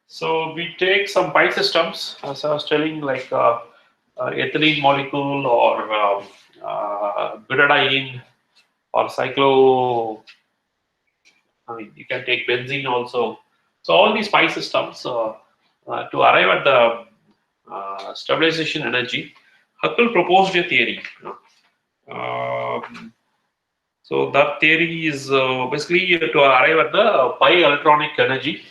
So we take some pi systems, as I was telling, like ethylene molecule or butadiene or cyclo. I mean, you can take benzene also. So all these pi systems to arrive at the stabilization energy, Huckel proposed a theory. Um, so that theory is basically to arrive at the pi electronic energy.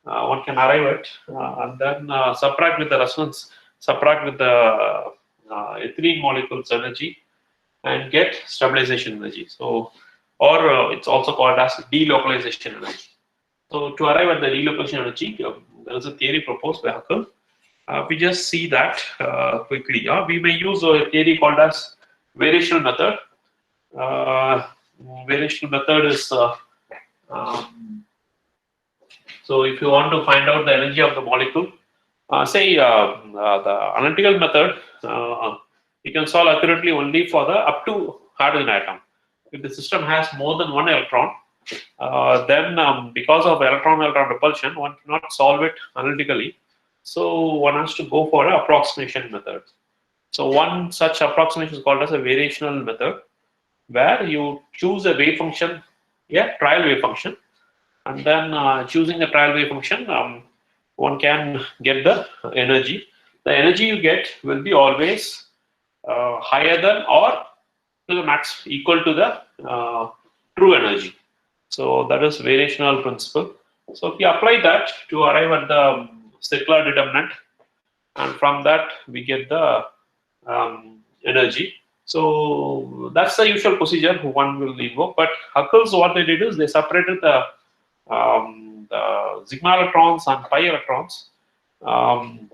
One can arrive at and then subtract with the resonance, subtract with the ethylene molecules energy and get stabilization energy. So, or it's also called as delocalization energy. So, to arrive at the delocalization energy, there is a theory proposed by Huckel. We just see that quickly. We may use a theory called as variational method. Uh, Variational method is um, so if you want to find out the energy of the molecule, say the analytical method, you can solve accurately only for the up to hydrogen atom. If the system has more than one electron, then because of electron-electron repulsion, one cannot solve it analytically. So one has to go for an approximation method. So one such approximation is called as a variational method, where you choose a wave function, trial wave function, and then choosing the trial wave function, one can get the energy. The energy you get will be always higher than or to the max equal to the true energy. So that is variational principle. So if you apply that to arrive at the circular determinant, and from that we get the energy. So that's the usual procedure one will invoke. But Huckles, what they did is they separated the sigma electrons and pi electrons. And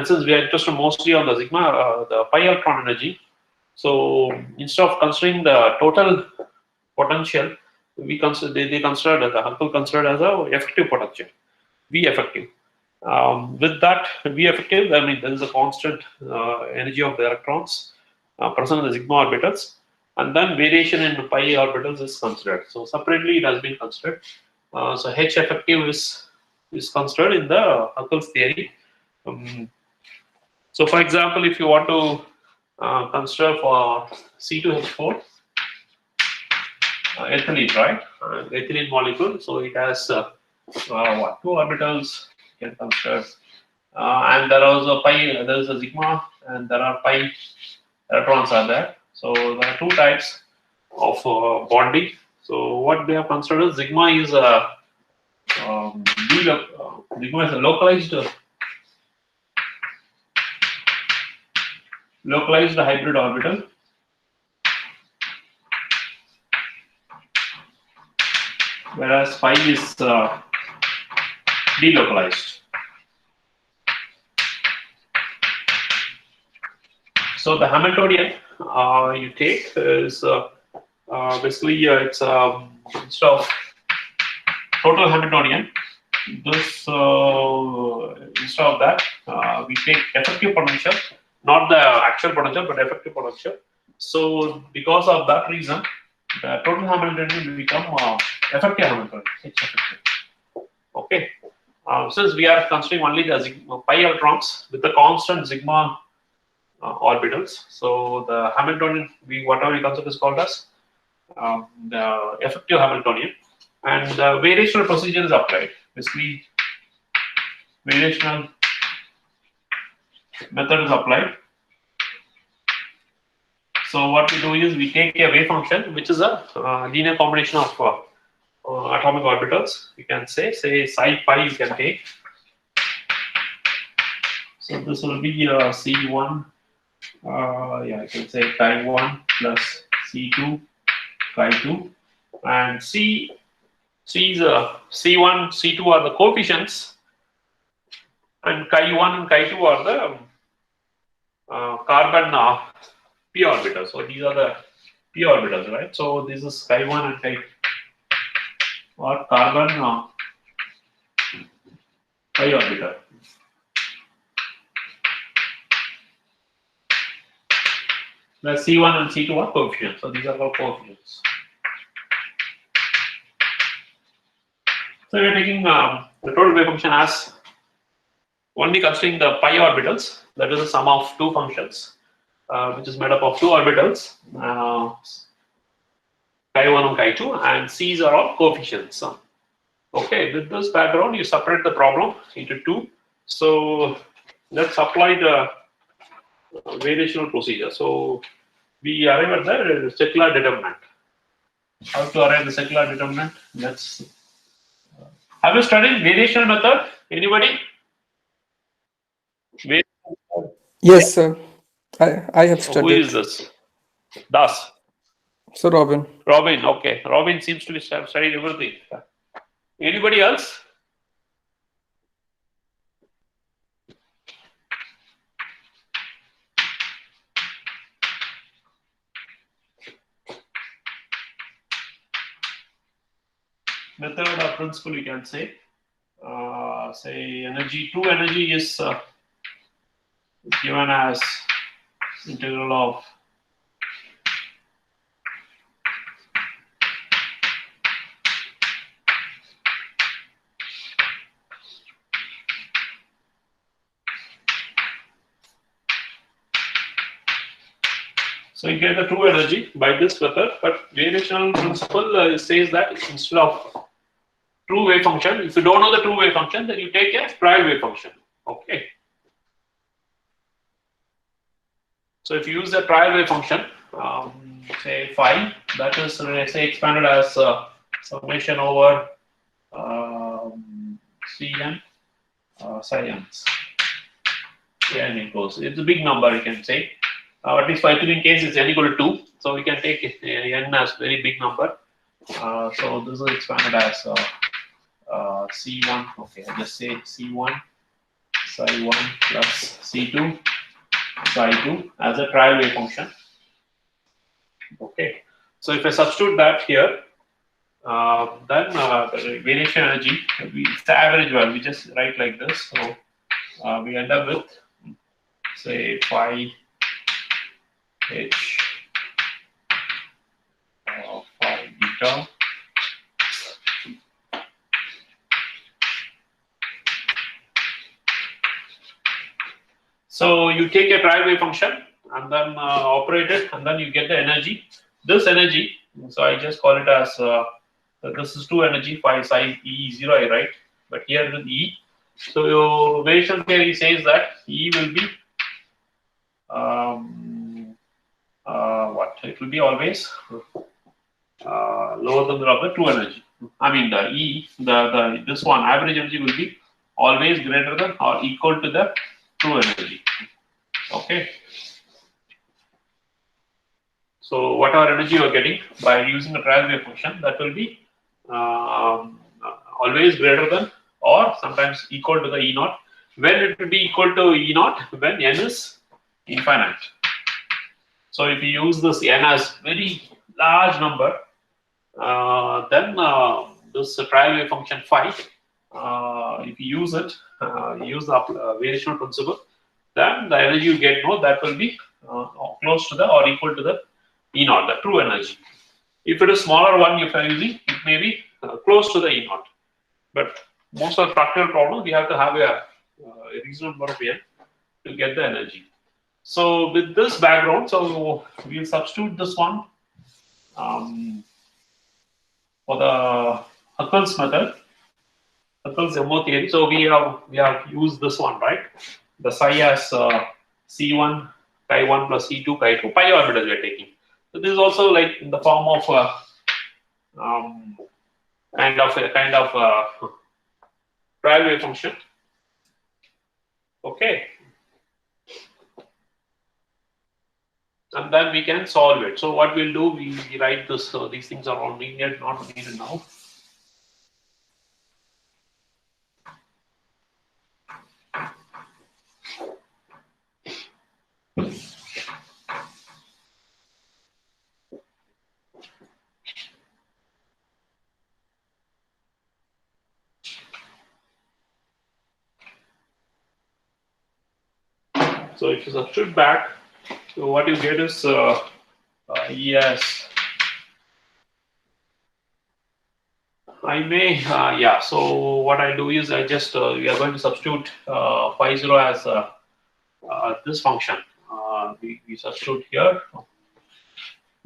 since we are interested mostly on the sigma, the pi electron energy, so instead of considering the total potential, we consider they considered the Huckel considered as a effective potential, V effective. With that V effective, I mean there is a constant energy of the electrons present in the sigma orbitals, and then variation in pi orbitals is considered. So separately it has been considered. So H effective is considered in the Huckel's theory. So for example, if you want to consider for C2H4 ethylene, right? Ethylene molecule. So it has what, two orbitals you can consider, and there is a pi. There is a sigma, and there are pi electrons are there. So there are two types of bonding. So what they have considered is sigma is a sigma is a localized hybrid orbital, whereas pi is delocalized. So the Hamiltonian you take is basically it's instead of total Hamiltonian, this instead of that we take effective potential, not the actual potential but effective potential. So because of that reason, the total Hamiltonian will become effective Hamiltonian. It's effective. Okay. Since we are considering only the pi electrons with the constant sigma orbitals, so the Hamiltonian, whatever we consider is called as the effective Hamiltonian, and the variational procedure is applied. Basically, variational method is applied. So what we do is we take a wave function, which is a linear combination of atomic orbitals. You can say psi pi. You can take. So this will be C1. I can say chi1 plus C2 chi2, and C is C1, C2 are the coefficients, and chi1 and chi2 are the carbon p orbitals. So these are the p orbitals, right? So this is chi1 and chi2 or carbon pi orbital. The C1 and C2 are coefficients. So these are called coefficients. So we are taking the total wave function as only considering the pi orbitals. That is the sum of two functions, which is made up of two orbitals, chi1 and chi2, and c's are all coefficients. Okay, with this background, you separate the problem into two. So let's apply the variational procedure. So we arrive at the secular determinant. How to arrive at the secular determinant? Let's. Have you studied variational method? Anybody? Yes, sir. I have Who is studied. this? Das. So, Robin. Robin. Okay. Robin seems to be studied everything. Anybody else? Method or principle, you can say. Say energy. True energy is given as integral of so you get the true energy by this method, but variational principle says that instead of true wave function, if you don't know the true wave function, then you take a trial wave function. Okay. So if you use the trial wave function, say phi, that is say expanded as summation over Cn psi n's. N equals, it's a big number, you can say. At least in case it's n equal to 2, so we can take n as very big number. So this is expanded as C1. Okay, I'll just say C1 psi1 plus C2 psi2 as a trial wave function. Okay, so if I substitute that here, then the variation energy, it's the average value. We just write like this. So we end up with say phi h phi beta So you take a trial wave function and then operate it, and then you get the energy. This energy, so I just call it as this is true energy phi psi E0, I write, but here with E. So your variation theory says that E will be what? It will be always lower than the true energy. I mean the E, this one average energy will be always greater than or equal to the true energy. Okay. So whatever energy you are getting by using a trial wave function, that will be always greater than or sometimes equal to the E naught. When it will be equal to E naught? When n is infinite. So if you use this n as very large number, then this trial wave function phi, if you use it, use the variational principle, then the energy you get, that will be close to the or equal to the E naught, the true energy. If it is smaller one, if you are using, it may be close to the E naught. But most of the practical problems, we have to have a reasonable number of n to get the energy. So with this background, so we'll substitute this one for the Huckel's method, Huckel's MO theory. So we have used this one, right? The psi as C1 chi1 plus C2 chi2 pi orbitals we are taking. So this is also like in the form of kind of trial wave function. Okay. And then we can solve it. So what we'll do, we write this. So these things are all needed, not needed now. So if you substitute back, so what you get is E as I may, yeah. So what I do is I just we are going to substitute phi 0 as this function. We substitute here.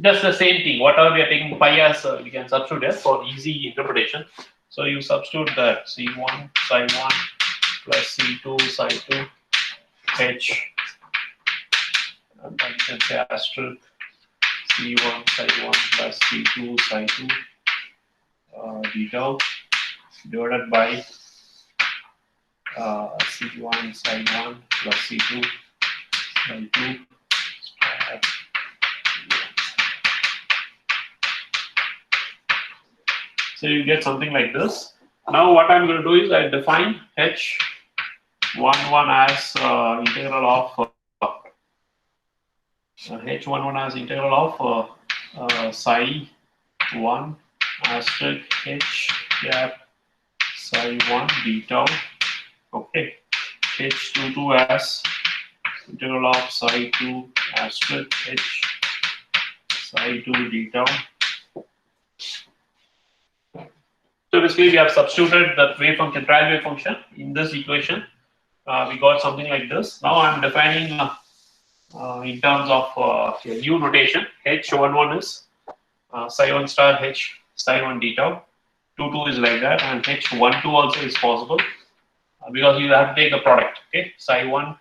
Just the same thing. Whatever we are taking pi as, we can substitute as for easy interpretation. So you substitute that C1 psi 1 plus C2 psi 2 H, and then you can say asterisk C1 psi 1 plus C2 psi 2 d tau divided by C1 psi 1 plus C2 psi 2 star. So you get something like this. Now what I'm going to do is I define H11 as integral of H11 as integral of psi 1 asterisk H cap psi 1 d tau. Okay. H22 as integral of psi 2 asterisk H psi 2 d tau. So basically we have substituted that wave function, trial wave function in this equation. We got something like this. Now I'm defining in terms of a new notation. H11 is psi 1 star H psi 1 d tau. 22 is like that, and H12 also is possible because you have to take the product. Okay, psi 1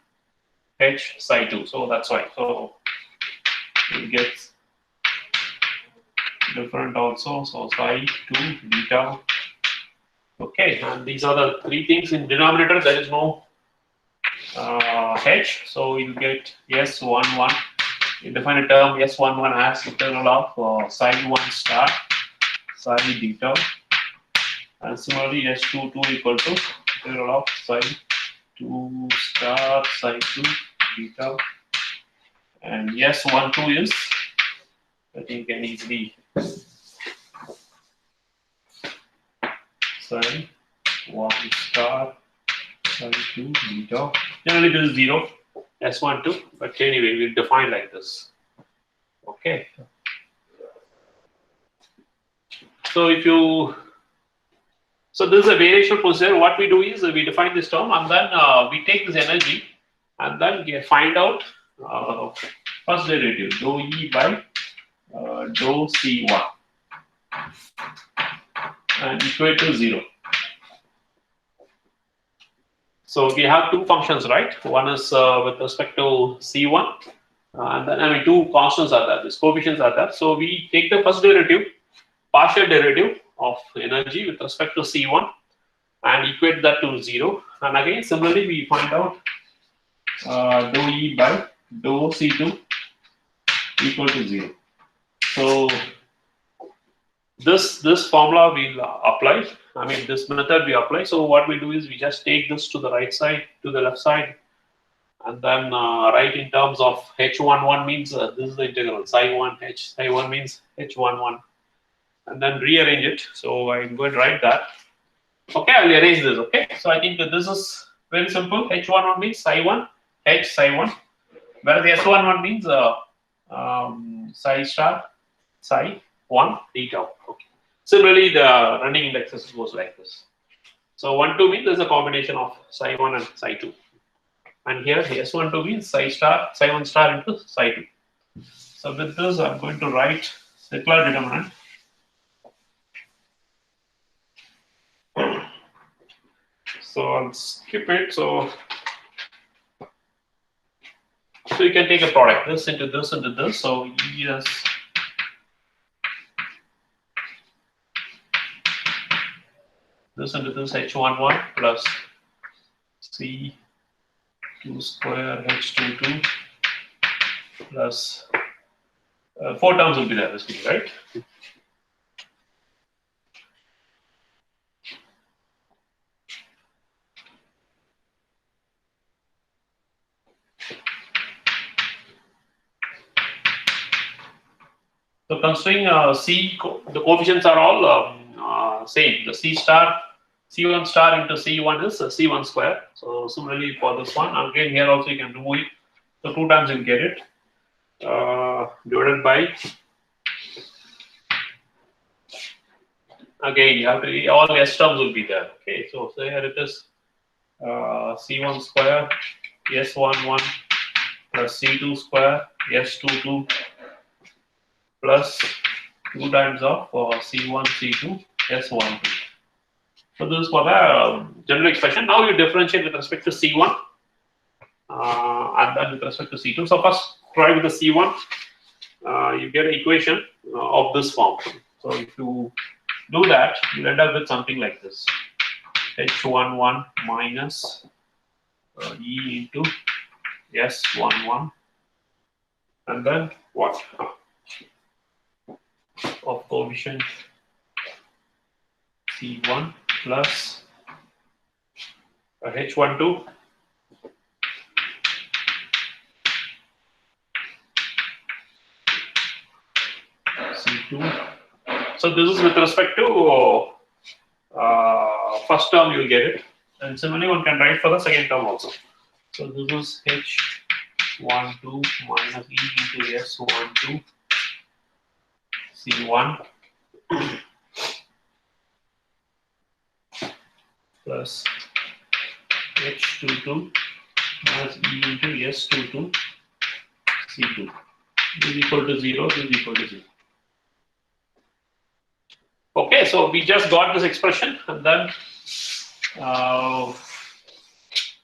H psi 2. So that's why. So it gets different also. So psi 2 d tau. Okay, and these are the three things in denominator. There is no H, so you get S11. You define a term S11 as integral of psi 1 star psi d tau, and similarly S22 equal to integral of psi 2 star psi 2 d tau, and S12 is, I think, can easily psi 1 star psi 2 d tau. Generally this is 0, S12, but anyway we'll define like this. Okay. So if you, so this is a variational procedure. What we do is we define this term, and then we take this energy and then find out first derivative dou E by dou C1 and equate to 0. So we have two functions, right? One is with respect to C1, and then I mean two constants are there. These coefficients are there. So we take the first derivative, partial derivative of energy with respect to C1, and equate that to 0. And again, similarly, we find out dou E by dou C2 equal to 0. So this formula we'll apply. I mean, this method we apply. So what we do is we just take this to the right side, to the left side, and then write in terms of H11 means this is the integral psi 1, H psi 1 means H11, and then rearrange it. So I'm going to write that. Okay, I'll erase this. Okay, so I think that this is very simple. H11 means psi 1, H psi 1, whereas S11 means psi star psi 1 d tau. Okay. Similarly, the running indexes goes like this. So 1, 2 means there's a combination of psi 1 and psi 2. And here S12 means psi 1 star into psi 2. So with this, I'm going to write circular determinant. So I'll skip it. So you can take a product, this into this into this. So yes. This into this H11 plus C2 square H22 plus 4 terms will be there, basically, right? So considering the coefficients are all same. The C star, C1 star into C1 is C1 square. So similarly for this one, again here also you can remove it. So 2 times you'll get it divided by again you have to, all S terms will be there. Okay, so here it is C1 square S11 plus C2 square S22 plus 2 times of C1 C2 S12. So this is for the general expression. Now you differentiate with respect to C1 and then with respect to C2. So first try with the C1. You get an equation of this form. So if you do that, you'll end up with something like this: H11 minus E into S11, and then what? Of coefficient C1 plus H12 C2. So this is with respect to first term, you'll get it, and similarly one can write for the second term also. So this is H12 minus E into S12 C1 plus H22 minus E into S22 C2. This is equal to 0, this is equal to 0. Okay, so we just got this expression, and then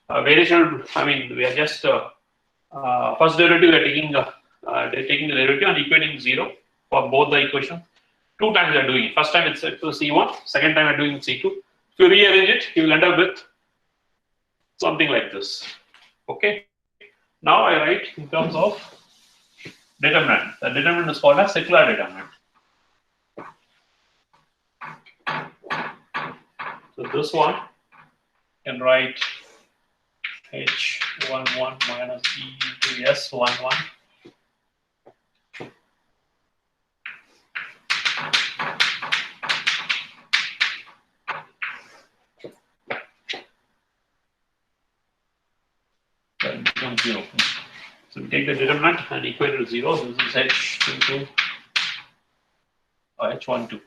variation, I mean, we are just first derivative, we are taking the derivative and equating 0 for both the equations. 2 times we are doing it. First time it's to C1, second time we are doing C2. If you rearrange it, you will end up with something like this. Okay. Now I write in terms of determinant. The determinant is called as secular determinant. So this one can write H11 minus E into S11 that becomes 0. So we take the determinant and equate it to 0. This is H22 or H12.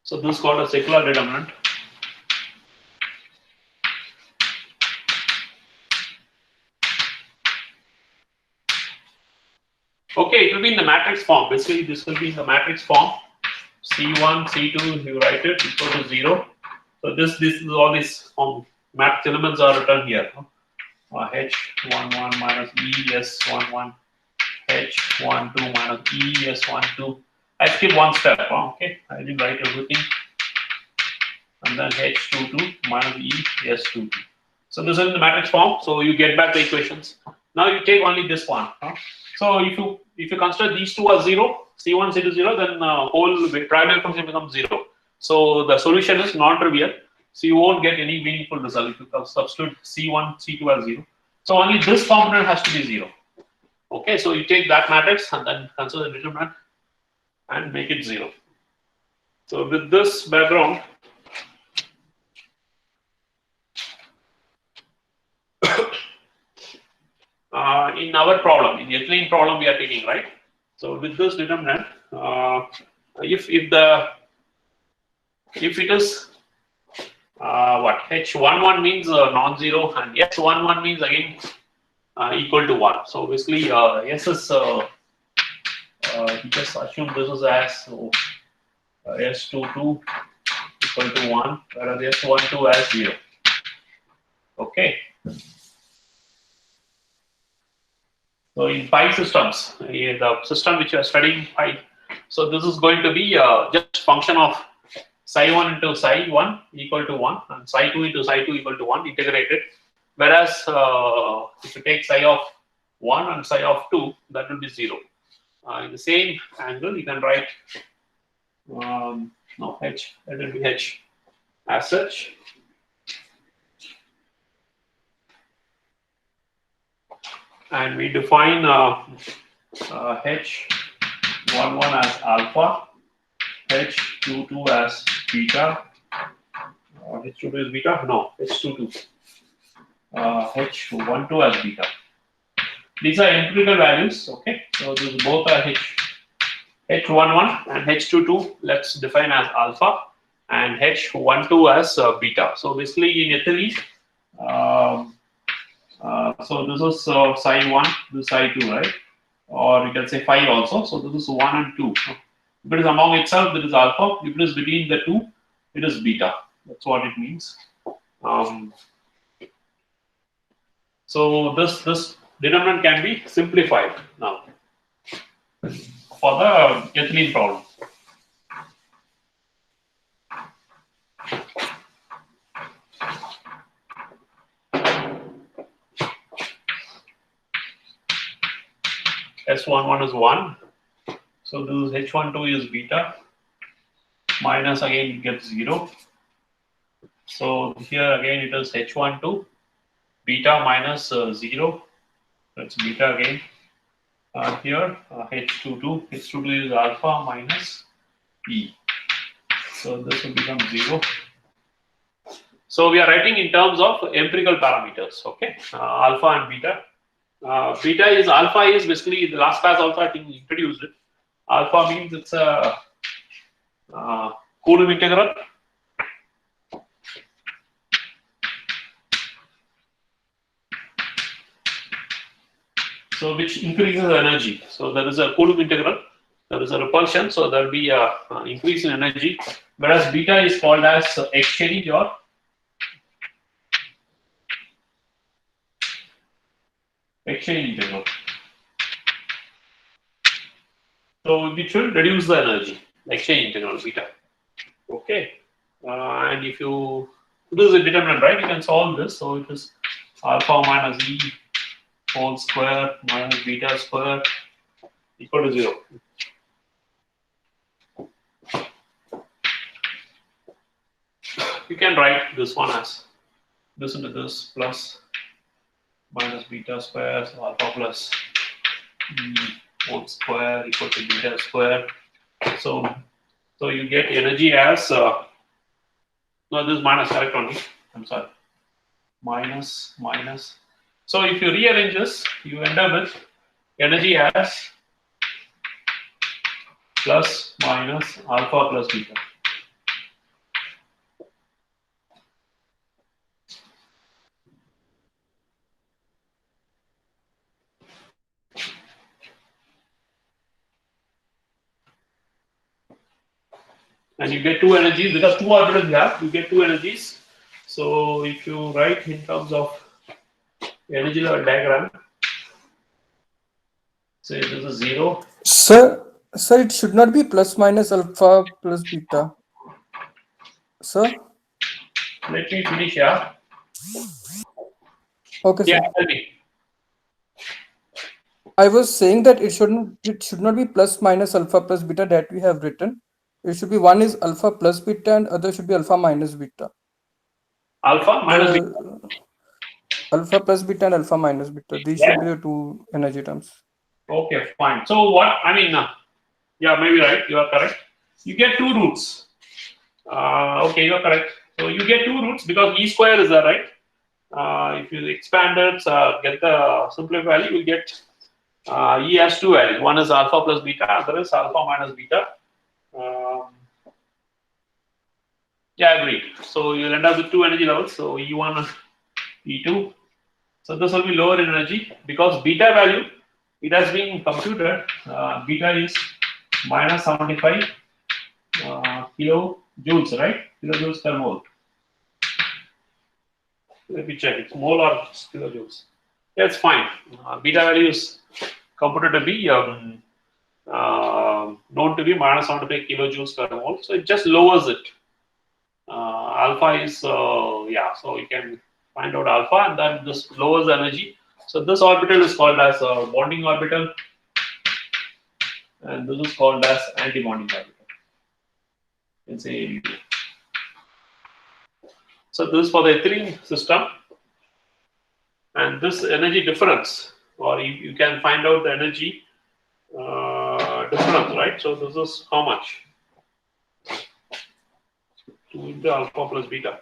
So this is called a secular determinant. Okay, it will be in the matrix form. Basically, this will be in the matrix form. C1, C2, you write it equal to 0. So this is all these matrix elements are written here. H11 minus ES11, H12 minus ES12. I skipped one step. Okay, I didn't write everything. And then H22 minus ES22. So this is in the matrix form. So you get back the equations. Now you take only this one. So if you consider these two as 0, C1, C2 0, then whole trinomial function becomes 0. So the solution is non-trivial. So you won't get any meaningful result if you substitute C1, C2 as 0. So only this component has to be 0. Okay, so you take that matrix and then consider the determinant and make it 0. So with this background, in our problem, in the ethylene problem we are taking, right? So with this determinant, if it is what H11 means non-zero and S11 means again equal to 1. So basically S is just assume this is as S22 equal to 1, whereas S12 as 0. Okay. So in pi systems, the system which you are studying pi, so this is going to be just function of psi 1 into psi 1 equal to 1 and psi 2 into psi 2 equal to 1 integrated. Whereas if you take psi of 1 and psi of 2, that will be 0. In the same angle, you can write H, that will be H as such. And we define H11 as alpha, H22 as beta, H22 is beta? No, H22. H12 as beta. These are empirical values, okay? So these both are H11 and H22, let's define as alpha, and H12 as beta. So basically in ethylene, so this is psi 1, this is psi 2, right? Or you can say phi also. So this is 1 and 2. If it is among itself, it is alpha. If it is between the two, it is beta. That's what it means. So this denominator can be simplified now for the ethylene problem. S11 is 1. So this H12 is beta. Minus again you get 0. So here again it is H12. Beta minus 0. That's beta again. Here H22. H22 is alpha minus E. So this will become 0. So we are writing in terms of empirical parameters. Okay, alpha and beta. Alpha is basically the last class alpha I think we introduced it. Alpha means it's a Coulomb integral. So which increases energy. So there is a Coulomb integral. There is a repulsion. So there will be a increase in energy. Whereas beta is called as exchange or exchange integral. So which will reduce the energy, exchange integral beta. Okay, and if you this is a determinant, right? You can solve this. So it is alpha minus E whole square minus beta square equal to 0. You can write this one as this into this plus minus beta square, so alpha plus E whole square equal to beta square. So you get energy as no, this is minus correct only. I'm sorry, minus. So if you rearrange this, you end up with energy as plus minus alpha plus beta. And you get two energies because two orbitals you have, you get two energies. So if you write in terms of energy level diagram, say this is 0. Sir, it should not be plus minus alpha plus beta. Sir? Let me finish, yeah. Okay, sir. Yeah, tell me. I was saying that it should not be plus minus alpha plus beta that we have written. It should be one is alpha plus beta and other should be alpha minus beta. Alpha minus beta. Alpha plus beta and alpha minus beta. These should be the two energy terms. Okay, fine. So what I mean, yeah, maybe right. You are correct. You get two roots. Okay, you are correct. So you get two roots because E square is there, right? If you expand it, get the simplified value, you get E has two values. One is alpha plus beta, other is alpha minus beta. Yeah, agreed. So you'll end up with two energy levels. So E1 and E2. So this will be lower in energy because beta value, it has been computed. Beta is minus 75 kilojoules, right? Kilojoules per mole. Let me check. It's mole or kilojoules. Yeah, it's fine. Beta value is computed to be known to be minus 75 kilojoules per mole. So it just lowers it. Alpha is yeah. So you can find out alpha, and then this lowers the energy. So this orbital is called as a bonding orbital, and this is called as anti-bonding orbital. You can say ABO. So this is for the ethylene system, and this energy difference, or you can find out the energy difference, right? So this is how much? 2 into alpha plus beta.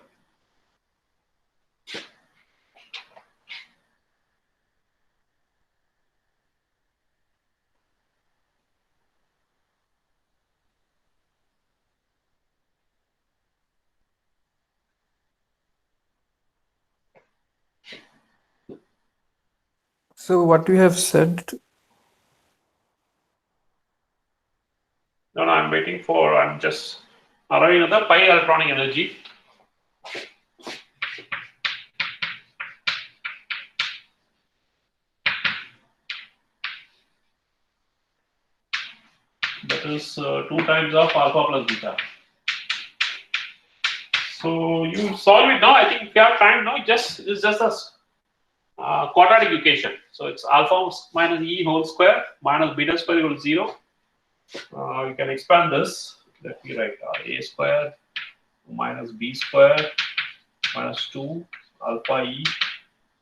So what we have said, No, I'm waiting for, I'm just arriving at the pi electronic energy. That is 2 times of alpha plus beta. So you solve it now. I think if you have time now, it's just a quadratic equation. So it's alpha minus e whole square minus beta square equals 0. You can expand this. Let me write a square minus b square minus 2 alpha e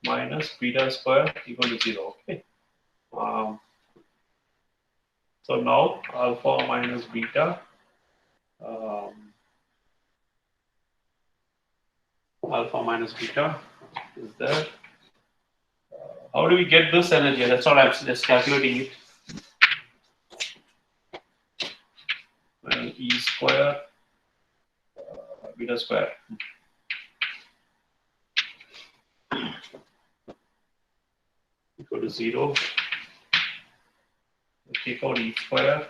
minus beta square equal to 0. Okay. So now alpha minus beta, alpha minus beta is there. How do we get this energy? That's all I'm just calculating it. And e square beta square. Equal to 0. Take out e square.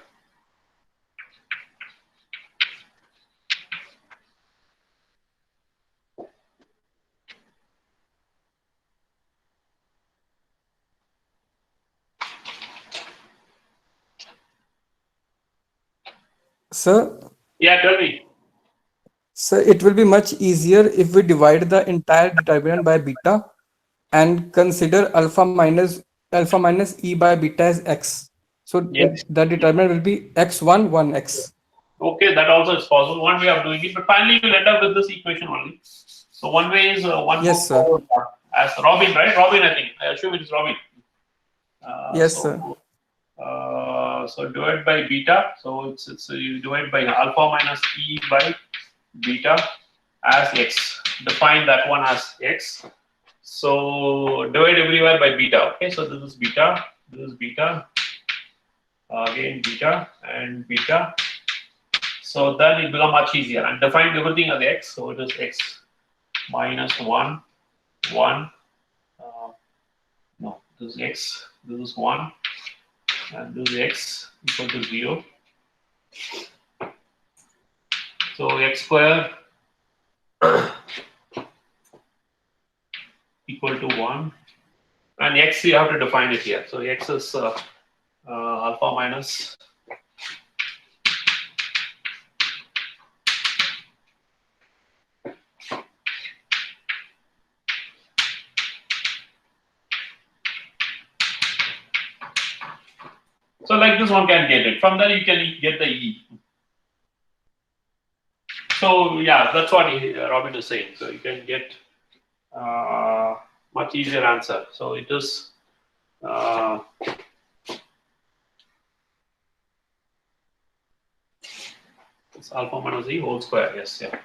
sir, Yeah, tell me. it will be much easier if we divide the entire determinant by beta and consider alpha minus e by beta as x. So Yes. the determinant will be x1, 1x. Okay, that also is possible. One way of doing it, but finally you'll end up with this equation only. So one way is Yes, sir. as Robin, right? Robin, I think. I assume it is Robin. Yes, sir. So divide by beta. So it's you divide by alpha minus e by beta as x. Define that one as x. So divide everywhere by beta. Okay, so this is beta. This is beta. Again beta and beta. So then it becomes much easier and define everything as x. So it is x minus 1, 1. No, this is x. This is 1. And this is x equal to 0. So x square equal to 1. And x you have to define it here. So x is alpha minus so like this one can get it. From there you can get the E. So yeah, that's what Robin is saying. So you can get much easier answer. So it is it's alpha minus E whole square. Yes, yeah.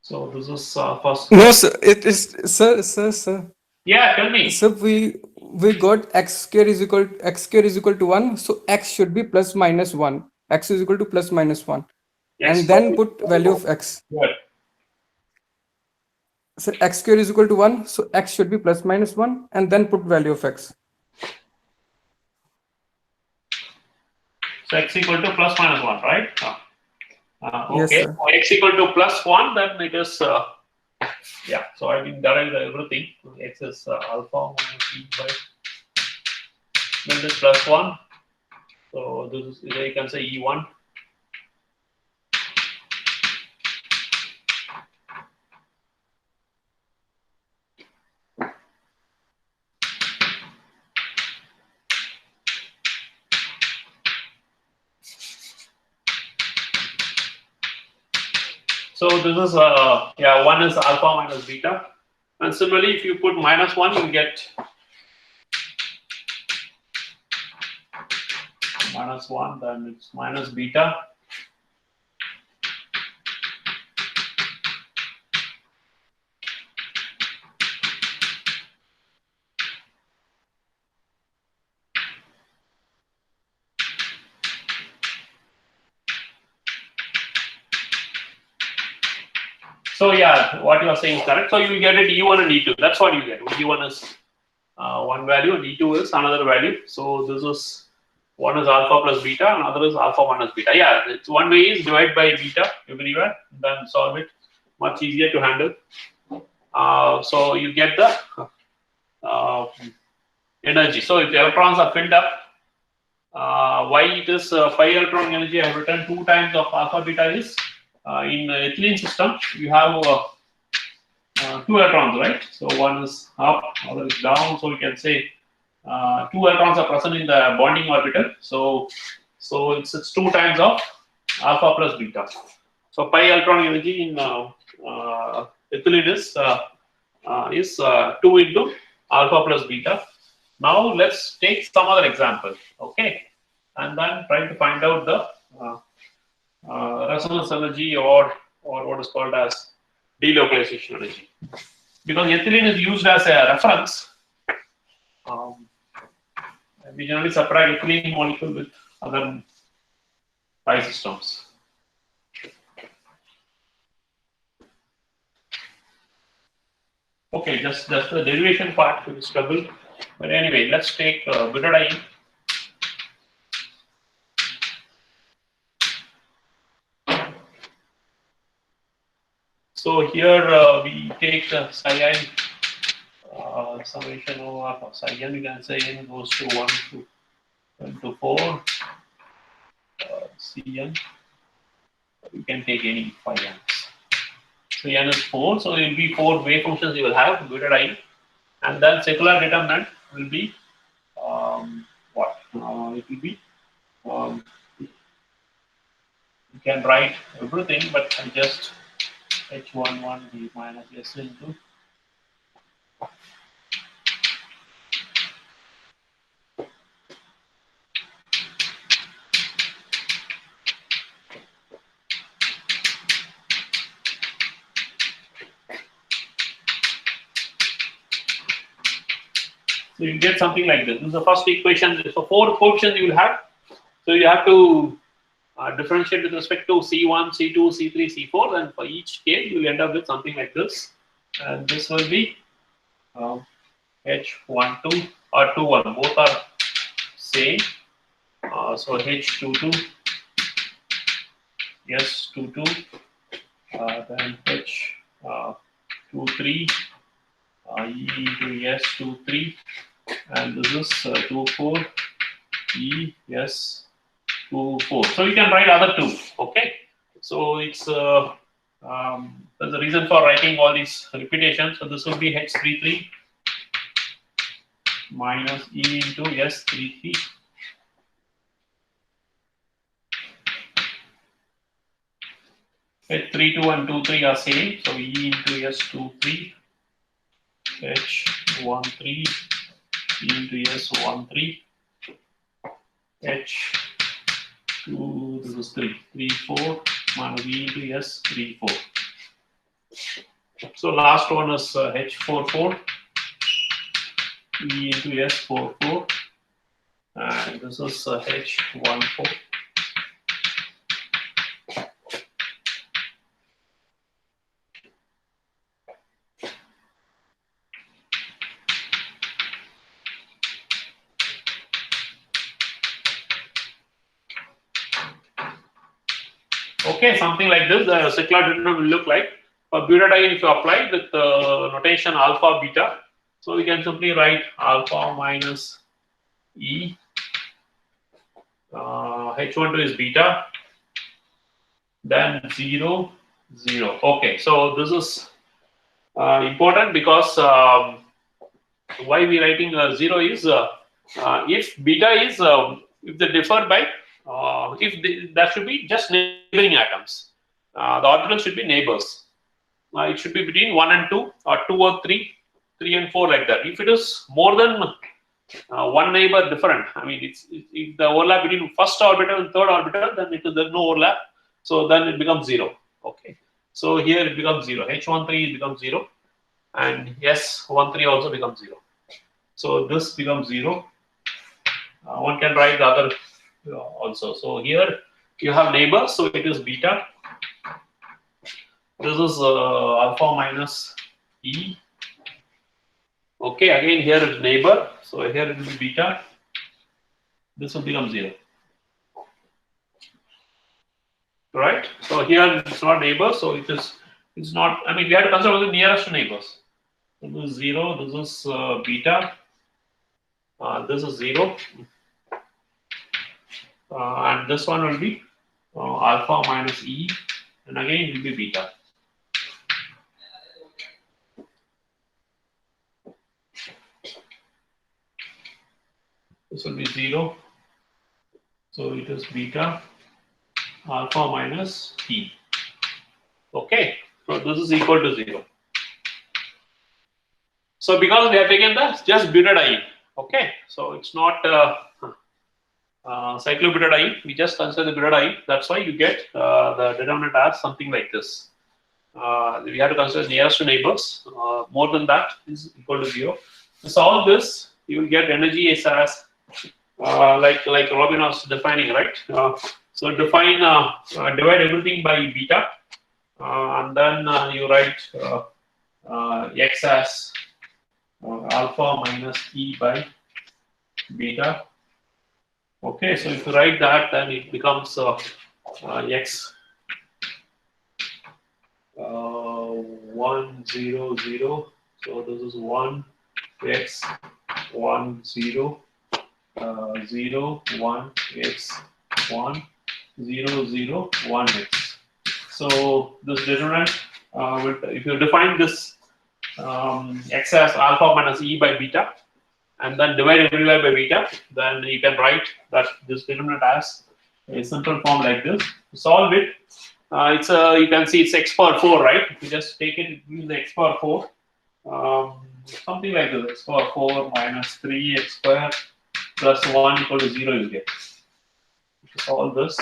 So this is first. No, sir. It is sir. Yeah, tell me. So we got x square is equal to 1. So x should be plus minus 1. X is equal to plus minus 1. X And then put value of x. Good. So x square is equal to 1. So x should be plus minus 1. And then put value of x. So x equal to plus minus 1, right? Yes, Okay. sir. So x equal to plus 1, then it is, yeah. So I didn't derive everything. X is alpha minus e by, then this plus 1. So this is, you can say E1. So this is, yeah, 1 is alpha minus beta. And similarly, if you put minus 1, you get minus 1, then it's minus beta. So yeah, what you are saying is correct. So you get it E1 and E2. That's what you get. E1 is one value and E2 is another value. So this is one is alpha plus beta, and other is alpha minus beta. Yeah, it's one way is divide by beta everywhere, then solve it. Much easier to handle. So you get the energy. So if the electrons are filled up, why it is 5 electron energy I have written 2 times of alpha beta is in ethylene system you have 2 electrons, right? So one is up, other is down. So we can say 2 electrons are present in the bonding orbital. So it's 2 times of alpha plus beta. So pi electron energy in ethylene is 2 into alpha plus beta. Now let's take some other example, okay, and then try to find out the resonance energy or what is called as delocalization energy. Because ethylene is used as a reference, we generally subtract ethylene molecule with other pi systems. Okay, just the derivation part we struggle. But anyway, let's take butadiene. So here we take psi n summation over psi n. You can say n goes to 1 to 4 Cn. You can take any phi n. So n is 4. So it will be 4 wave functions you will have butadiene, and then secular determinant will be what? It will be you can write everything, but I just H11 B minus S into so you get something like this. This is the first equation. So 4 coefficients you will have. So you have to differentiate with respect to C1, C2, C3, C4, and for each case you will end up with something like this. And this will be H12 or 21. Both are same. So H22, S22, then H23, E into S23, and this is 24, E, S24. So you can write other 2. Okay. So it's there's a reason for writing all these repetitions. So this will be H33 minus E into S33. H32 and 23 are same. So E into S23. H13, E into S13, H2, this is 3, 4, minus E into S34. So last one is H44, E into S44, and this is H14. Okay, something like this, the secular determinant will look like. For butadiene, if you apply with notation alpha beta, so we can simply write alpha minus E. H12 is beta, then 0, 0. Okay, so this is important because why we writing 0 is if beta is if they differ by that should be just neighboring atoms. The orbitals should be neighbors. It should be between 1 and 2 or 2 or 3, 3 and 4 like that. If it is more than one neighbor different, I mean if the overlap between first orbital and third orbital, then there's no overlap. So then it becomes 0. Okay. So here it becomes 0. H13 becomes 0. And S13 also becomes 0. So this becomes 0. One can write the other also. So here you have neighbors, so it is beta. This is alpha minus E. Okay, again here is neighbor, so here it will be beta. This will become 0. Right? So here it's not neighbor, so it's not. I mean, we have to consider the nearest neighbors. So this is 0. This is beta. This is 0. And this one will be alpha minus E, and again it will be beta. This will be 0. So it is beta alpha minus E. Okay, so this is equal to 0. So because we have taken the just butadiene, okay, so it's not cyclobutadiene, we just consider the butadiene. That's why you get the determinant as something like this. We have to consider nearest to neighbors. More than that is equal to 0. To solve this, you will get energy is as like Robin was defining, right? So define divide everything by beta, and then you write x as alpha minus E by beta. Okay, so if you write that, then it becomes x 1 0 0. So this is 1 x 1 0 0 1 x 1 0 0 1 x. So this determinant will, if you define this x as alpha minus E by beta, and then divide everywhere by beta, then you can write that this determinant as a simple form like this. To solve it, it's you can see it's x power 4, right? If you just take it, it means the x power 4, something like this: x power 4 minus 3 x square plus 1 equal to 0 you get. To solve this,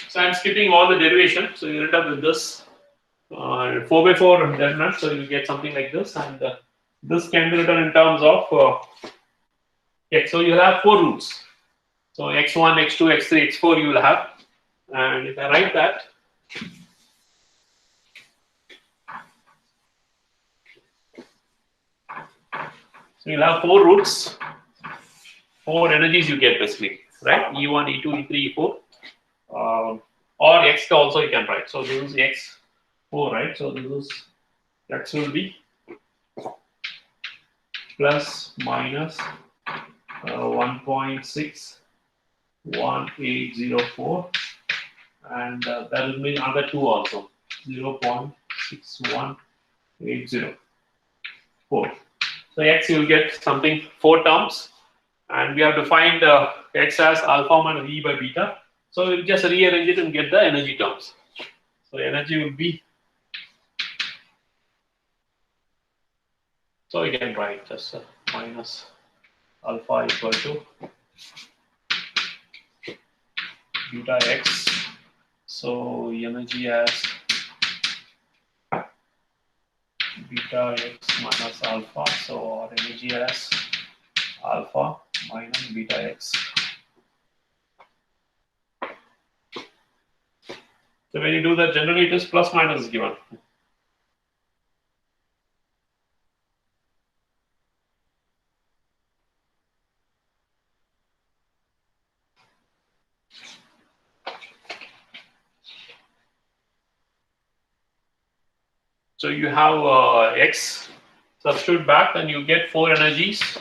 so I'm skipping all the derivation. So you end up with this 4 by 4 determinant. So you get something like this, and this can be written in terms of x. So you have 4 roots. So x1, x2, x3, x4 you will have, and if I write that, so you'll have 4 roots, 4 energies you get basically, right? E1, E2, E3, E4, or x also you can write. So this is x4, right? So this is x will be plus minus 1.61804, and that will mean another 2 also, 0.61804. So x you will get something 4 terms, and we have defined x as alpha minus E by beta. So we'll just rearrange it and get the energy terms. So energy will be, so we can write just minus alpha equal to beta x. So energy as beta x minus alpha. So our energy as alpha minus beta x. So when you do that, generally it is plus minus given. So you have x, substitute back, and you get 4 energies.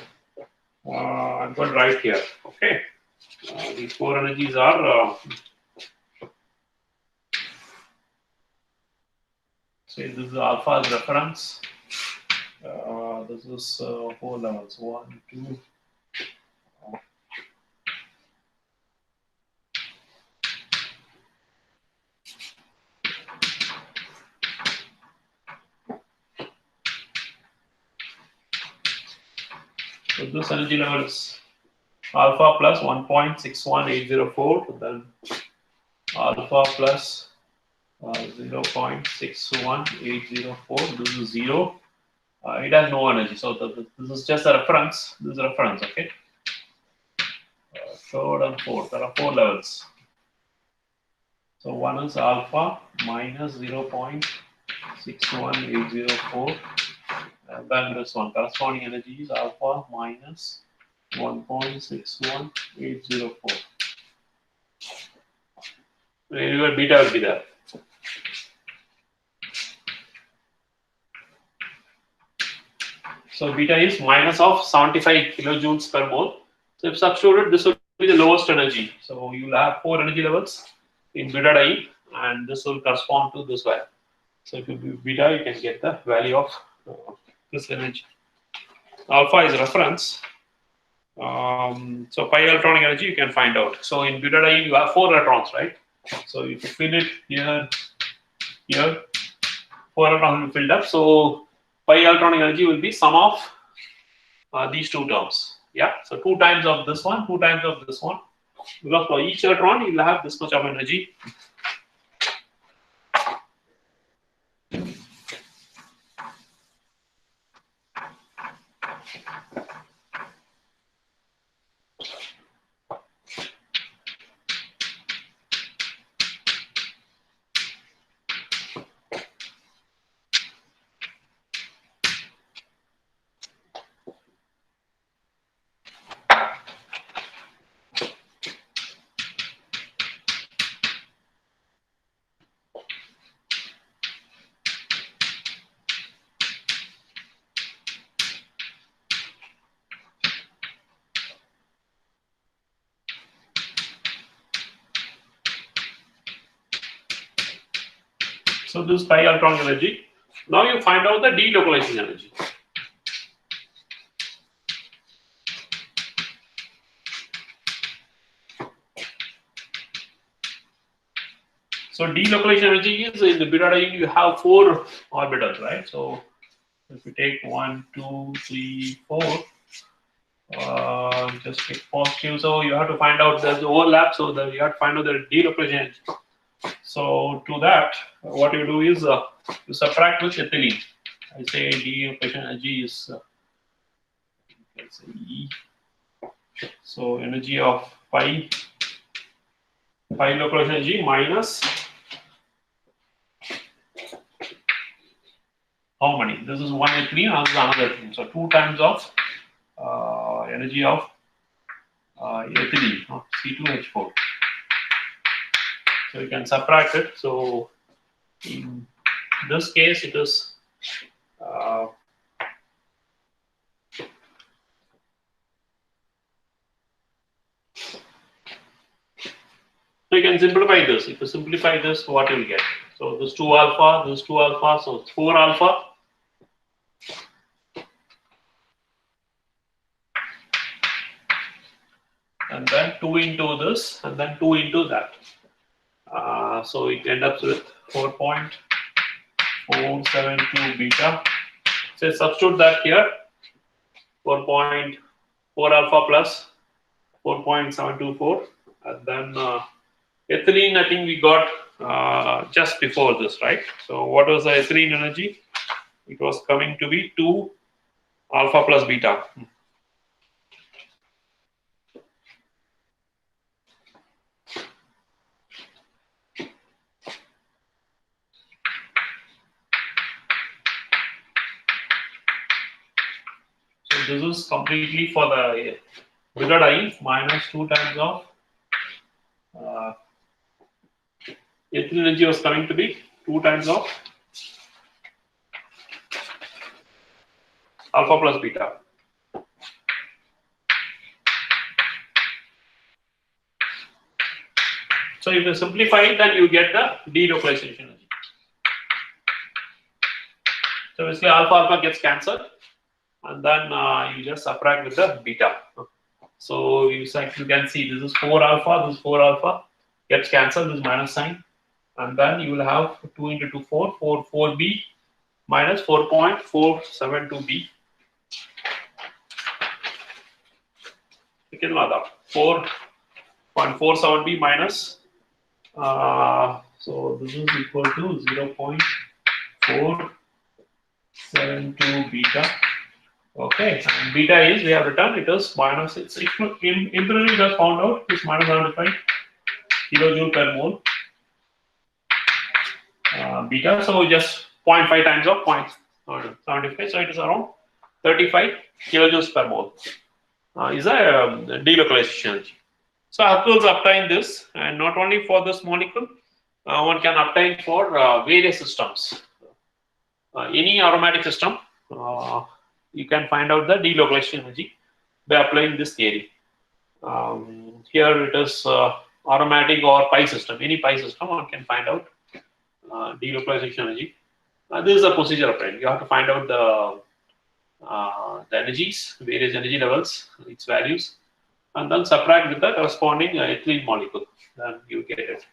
I'm going to write here. Okay, these 4 energies are. Say this is alpha as reference. This is 4 levels. 1, 2. So this energy level is alpha plus 1.61804, then alpha plus 0.61804. This is 0. It has no energy, so this is just a reference. This is a reference, okay? Third and fourth, there are 4 levels. So one is alpha minus 0.61804, and then this one corresponding energy is alpha minus 1.61804. Anyway, beta will be there. So beta is minus of 75 kilojoules per mole. So if substituted, this will be the lowest energy. So you will have 4 energy levels in beta-diene, and this will correspond to this value. So if you do beta, you can get the value of this energy. Alpha is reference. So pi electronic energy you can find out. So in beta-diene, you have 4 electrons, right? So if you fill it here, 4 electrons will be filled up. So pi electronic energy will be sum of these two terms. Yeah, so 2 times of this one, 2 times of this one, because for each electron you will have this much of energy. So this pi electron energy. Now you find out the delocalizing energy. So delocalization energy is in the beta-diene you have 4 orbitals, right? So if you take 1, 2, 3, 4, just take positive. So you have to find out there's overlap. So that you have to find out the delocalization energy. So to that, what you do is you subtract with ethylene. I say delocalization energy is let's say E. So energy of pi localization energy minus how many? This is 1 ethylene, and this is another ethylene. So 2 times of energy of ethylene, C2H4. So you can subtract it. So in this case, it is so you can simplify this. If you simplify this, what you will get? So this 2 alpha, this 2 alpha, so it's 4 alpha. And then 2 into this, and then 2 into that. So it ends up with 4.472 beta. So substitute that here, 4.4 alpha plus 4.724, and then ethylene, I think we got just before this, right? So what was the ethylene energy? It was coming to be 2 alpha plus beta. So this is completely for the beta-diene minus 2 times of ethylene energy was coming to be 2 times of alpha plus beta. So if you simplify it, then you get the delocalization energy. So basically alpha gets cancelled, and then you just subtract with the beta. So you can see this is 4 alpha, this is 4 alpha, gets cancelled, this minus sign, and then you will have 2 into 2, 4, 4b minus 4.472b. You can add up 4.47b minus, so this is equal to 0.472 beta. Okay, and beta is, we have written, it is minus, it's empirically just found out, it's minus 75 kilojoule per mole. beta. So just 0.5 times of 0.75. So it is around 35 kilojoules per mole. Is a delocalization energy. So Huckel's obtained this, and not only for this molecule, one can obtain for various systems. Any aromatic system, you can find out the delocalization energy by applying this theory. Here it is aromatic or pi system. Any pi system, one can find out delocalization energy. This is a procedure applied. You have to find out the energies, various energy levels, its values, and then subtract with the corresponding ethylene molecule. Then you get it.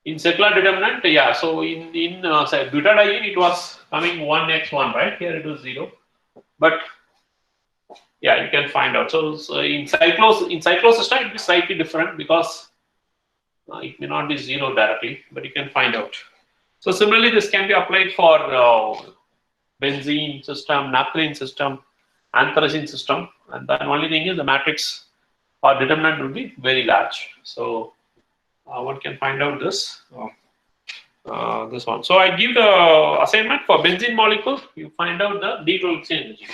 In secular determinant, yeah. So in say butadiene, it was coming 1x1, right? Here it was 0, but yeah, you can find out. So in cyclosystem, it will be slightly different because it may not be 0 directly, but you can find out. So similarly, this can be applied for benzene system, naphthalene system, anthracene system, and then only thing is the matrix or determinant will be very large. So one can find out this this one. So I give the assignment for benzene molecule. You find out the delocalization energy.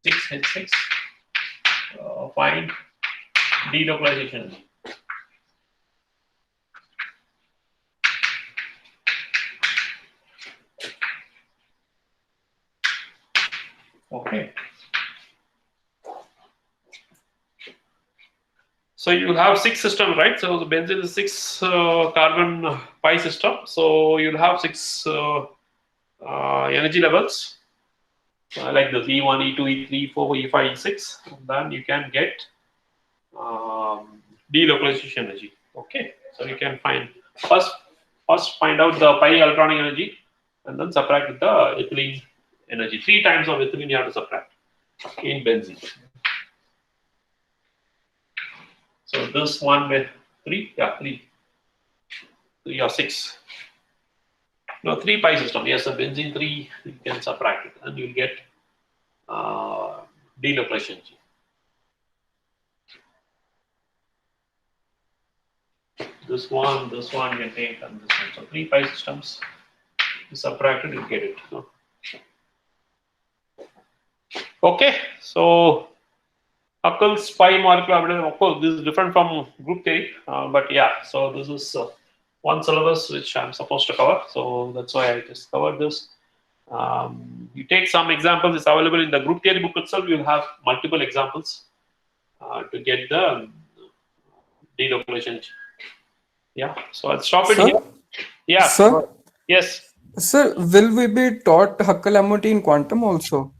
C6H6. Find delocalization energy. Okay. So you have 6 systems, right? So the benzene is 6 carbon pi system. So you'll have 6 energy levels like this: E1, E2, E3, E4, E5, E6. And then you can get delocalization energy. Okay. So you can find first find out the pi electronic energy, and then subtract with the ethylene energy. 3 times of ethylene you have to subtract in benzene. So this one with 3, yeah, 3 or 6. No, 3 pi system. Yes, a benzene 3, you can subtract it, and you'll get delocalization energy. This one you can take, and this one. So 3 pi systems, you subtract it, you get it. Okay, so Huckel's pi molecular orbital. Of course, this is different from group theory, but yeah. So this is one syllabus which I'm supposed to cover. So that's why I just covered this. You take some examples. It's available in the group theory book itself. You'll have multiple examples to get the delocalization. Yeah. So I'll stop it here. Yeah. Sir? Yes. Sir, will we be taught Huckel MOT in quantum also?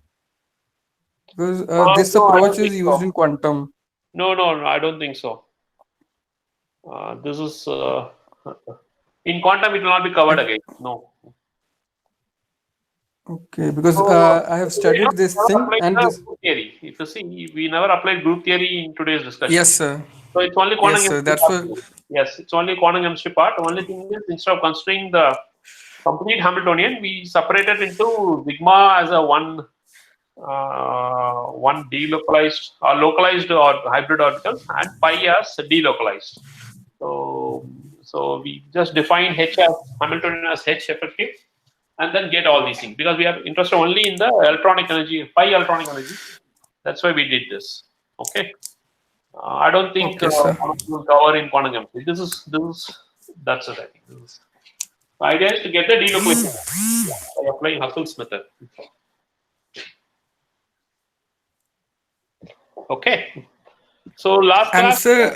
Because this No, I don't approach is think used so. in quantum. No, I don't think so. This is in quantum. It will not be covered again. No. Okay, because So, I have we studied this never thing applied and the this. group theory. If you see, we never applied group theory in today's discussion. Yes, sir. So it's only quantum Yes, sir. chemistry That's part. why. Yes, it's only quantum chemistry part. Only thing is, instead of considering the complete Hamiltonian, we separated into sigma as a one delocalized or localized or hybrid orbital, and pi as delocalized. So we just define H as Hamiltonian as H effective, and then get all these things, because we are interested only in the electronic energy, pi electronic energy. That's why we did this. Okay. I don't think Okay, sir. we'll cover in quantum chemistry. That's it. I think the idea is to get the delocalization by applying Huckel's method. Okay. So last And class. sir,